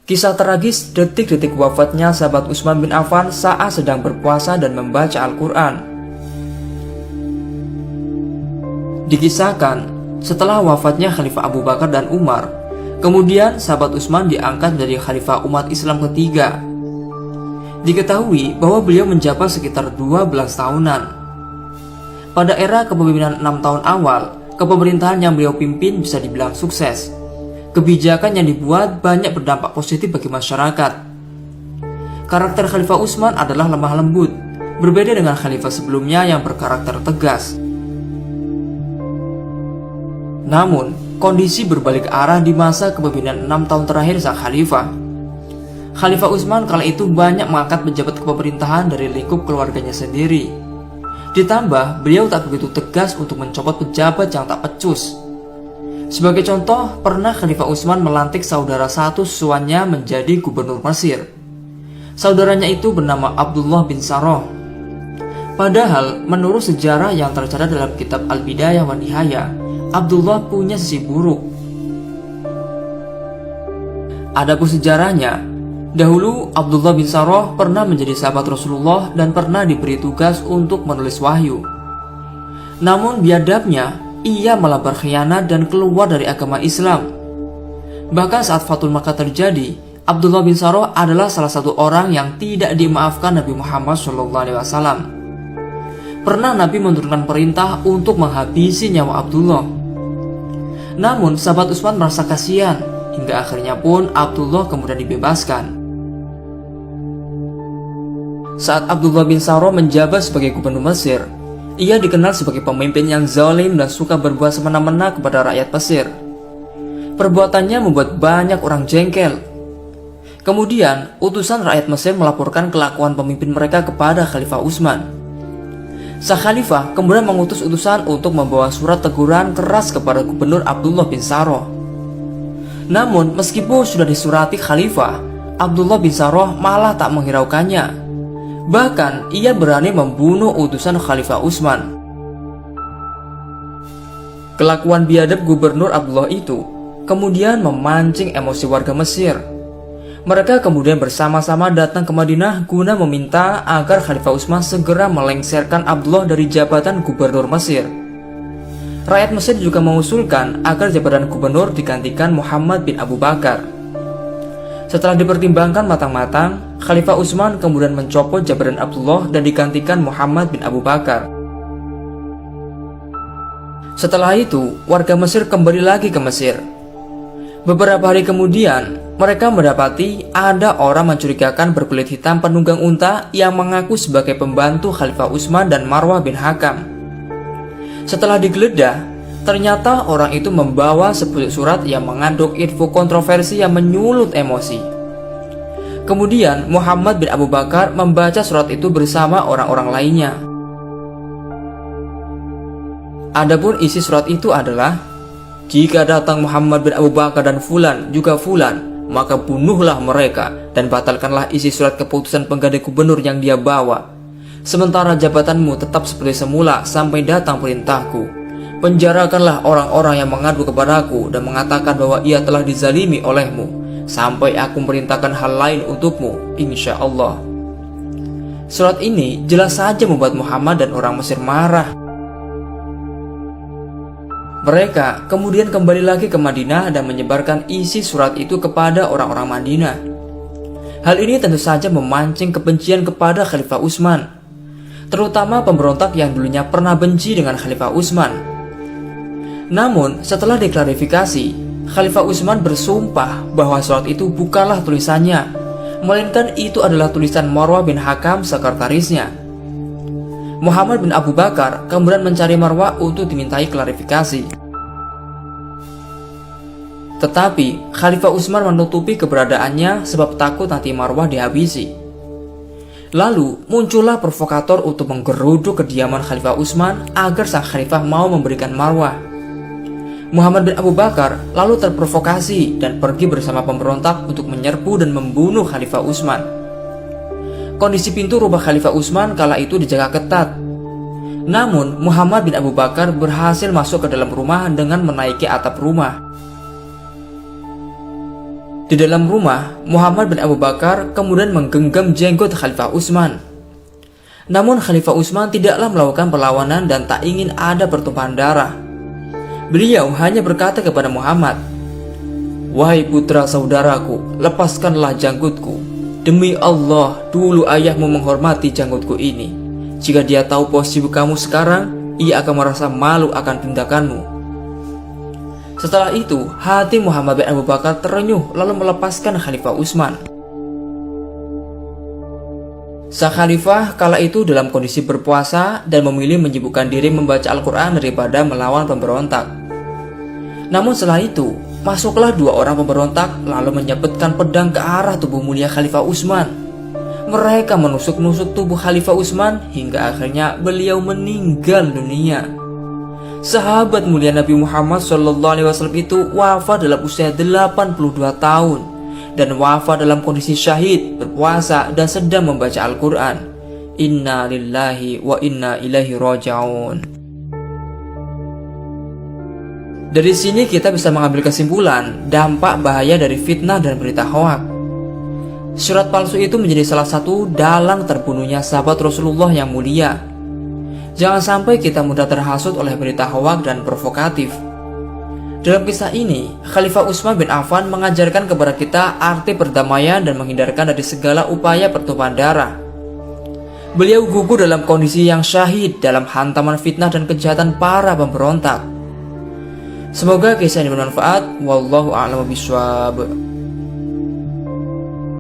Kisah tragis detik-detik wafatnya sahabat Utsman bin Affan saat sedang berpuasa dan membaca Al-Quran. Dikisahkan, setelah wafatnya Khalifah Abu Bakar dan Umar, kemudian sahabat Utsman diangkat menjadi Khalifah umat Islam ketiga. Diketahui bahwa beliau menjabat sekitar 12 tahunan. Pada era kepemimpinan 6 tahun awal, kepemerintahan yang beliau pimpin bisa dibilang sukses. Kebijakan yang dibuat banyak berdampak positif bagi masyarakat. Karakter Khalifah Utsman adalah lemah lembut, berbeda dengan khalifah sebelumnya yang berkarakter tegas. Namun, kondisi berbalik arah di masa kepemimpinan 6 tahun terakhir sang khalifah. Khalifah Utsman kala itu banyak mengangkat pejabat kepemerintahan dari lingkup keluarganya sendiri. Ditambah, beliau tak begitu tegas untuk mencopot pejabat yang tak pecus. Sebagai contoh, pernah Khalifah Utsman melantik saudara satu susuannya menjadi gubernur Mesir. Saudaranya itu bernama Abdullah bin Saroh. Padahal, menurut sejarah yang tercatat dalam kitab Al-Bidayah wa Nihayah, Abdullah punya sisi buruk. Adapun sejarahnya, dahulu Abdullah bin Saroh pernah menjadi sahabat Rasulullah dan pernah diberi tugas untuk menulis wahyu. Namun biadabnya, ia malah berkhianat dan keluar dari agama Islam. Bahkan saat Fathul Makkah terjadi, Abdullah bin Saroh adalah salah satu orang yang tidak dimaafkan Nabi Muhammad SAW. Pernah Nabi menurunkan perintah untuk menghabisi nyawa Abdullah. Namun sahabat Utsman merasa kasihan, hingga akhirnya pun Abdullah kemudian dibebaskan. Saat Abdullah bin Saroh menjabat sebagai gubernur Mesir, ia dikenal sebagai pemimpin yang zalim dan suka berbuat semena-mena kepada rakyat Mesir. Perbuatannya membuat banyak orang jengkel. Kemudian, utusan rakyat Mesir melaporkan kelakuan pemimpin mereka kepada Khalifah Utsman. Sang khalifah kemudian mengutus utusan untuk membawa surat teguran keras kepada gubernur Abdullah bin Saroh. Namun, meskipun sudah disurati khalifah, Abdullah bin Saroh malah tak menghiraukannya. Bahkan, ia berani membunuh utusan Khalifah Utsman. Kelakuan biadab gubernur Abdullah itu kemudian memancing emosi warga Mesir. Mereka kemudian bersama-sama datang ke Madinah guna meminta agar Khalifah Utsman segera melengsarkan Abdullah dari jabatan gubernur Mesir. Rakyat Mesir juga mengusulkan agar jabatan gubernur digantikan Muhammad bin Abu Bakar. Setelah dipertimbangkan matang-matang, Khalifah Utsman kemudian mencopot jabatan Abdullah dan digantikan Muhammad bin Abu Bakar. Setelah itu, warga Mesir kembali lagi ke Mesir. Beberapa hari kemudian, mereka mendapati ada orang mencurigakan berkulit hitam penunggang unta yang mengaku sebagai pembantu Khalifah Utsman dan Marwah bin Hakam. Setelah digeledah, ternyata orang itu membawa sepucuk surat yang mengandung info kontroversi yang menyulut emosi. Kemudian Muhammad bin Abu Bakar membaca surat itu bersama orang-orang lainnya. Adapun isi surat itu adalah, "Jika datang Muhammad bin Abu Bakar dan Fulan juga Fulan, maka bunuhlah mereka dan batalkanlah isi surat keputusan pengganti gubernur yang dia bawa. Sementara jabatanmu tetap seperti semula sampai datang perintahku. Penjarakanlah orang-orang yang mengadu kepadaku dan mengatakan bahwa ia telah dizalimi olehmu, sampai aku memerintahkan hal lain untukmu, insya Allah." Surat ini jelas saja membuat Muhammad dan orang Mesir marah. Mereka kemudian kembali lagi ke Madinah dan menyebarkan isi surat itu kepada orang-orang Madinah. Hal ini tentu saja memancing kebencian kepada Khalifah Utsman, terutama pemberontak yang dulunya pernah benci dengan Khalifah Utsman. Namun, setelah diklarifikasi, Khalifah Utsman bersumpah bahwa surat itu bukanlah tulisannya, melainkan itu adalah tulisan Marwah bin Hakam, sekretarisnya. Muhammad bin Abu Bakar kemudian mencari Marwah untuk dimintai klarifikasi. Tetapi, Khalifah Utsman menutupi keberadaannya sebab takut nanti Marwah dihabisi. Lalu, muncullah provokator untuk menggeruduk kediaman Khalifah Utsman agar sang khalifah mau memberikan Marwah. Muhammad bin Abu Bakar lalu terprovokasi dan pergi bersama pemberontak untuk menyerbu dan membunuh Khalifah Utsman. Kondisi pintu rumah Khalifah Utsman kala itu dijaga ketat. Namun, Muhammad bin Abu Bakar berhasil masuk ke dalam rumah dengan menaiki atap rumah. Di dalam rumah, Muhammad bin Abu Bakar kemudian menggenggam jenggot Khalifah Utsman. Namun Khalifah Utsman tidaklah melakukan perlawanan dan tak ingin ada pertumpahan darah. Beliau hanya berkata kepada Muhammad, "Wahai putra saudaraku, lepaskanlah janggutku. Demi Allah, dulu ayahmu menghormati janggutku ini. Jika dia tahu posisi kamu sekarang, ia akan merasa malu akan tindakanmu." Setelah itu, hati Muhammad bin Abu Bakar terenyuh lalu melepaskan Khalifah Utsman. Sang khalifah kala itu dalam kondisi berpuasa dan memilih menyibukkan diri membaca Al-Quran daripada melawan pemberontak. Namun setelah itu, masuklah dua orang pemberontak lalu menyabetkan pedang ke arah tubuh mulia Khalifah Utsman. Mereka menusuk-nusuk tubuh Khalifah Utsman hingga akhirnya beliau meninggal dunia. Sahabat mulia Nabi Muhammad SAW itu wafat dalam usia 82 tahun. Dan wafat dalam kondisi syahid, berpuasa, dan sedang membaca Al-Quran. Inna lillahi wa inna ilaihi raji'un. Dari sini kita bisa mengambil kesimpulan dampak bahaya dari fitnah dan berita hoak. Surat palsu itu menjadi salah satu dalang terbunuhnya sahabat Rasulullah yang mulia. Jangan sampai kita mudah terhasut oleh berita hoak dan provokatif. Dalam kisah ini, Khalifah Utsman bin Affan mengajarkan kepada kita arti perdamaian dan menghindarkan dari segala upaya pertumpahan darah. Beliau gugur dalam kondisi yang syahid dalam hantaman fitnah dan kejahatan para pemberontak. Semoga kisah ini bermanfaat. Wallahu a'lam bishawab.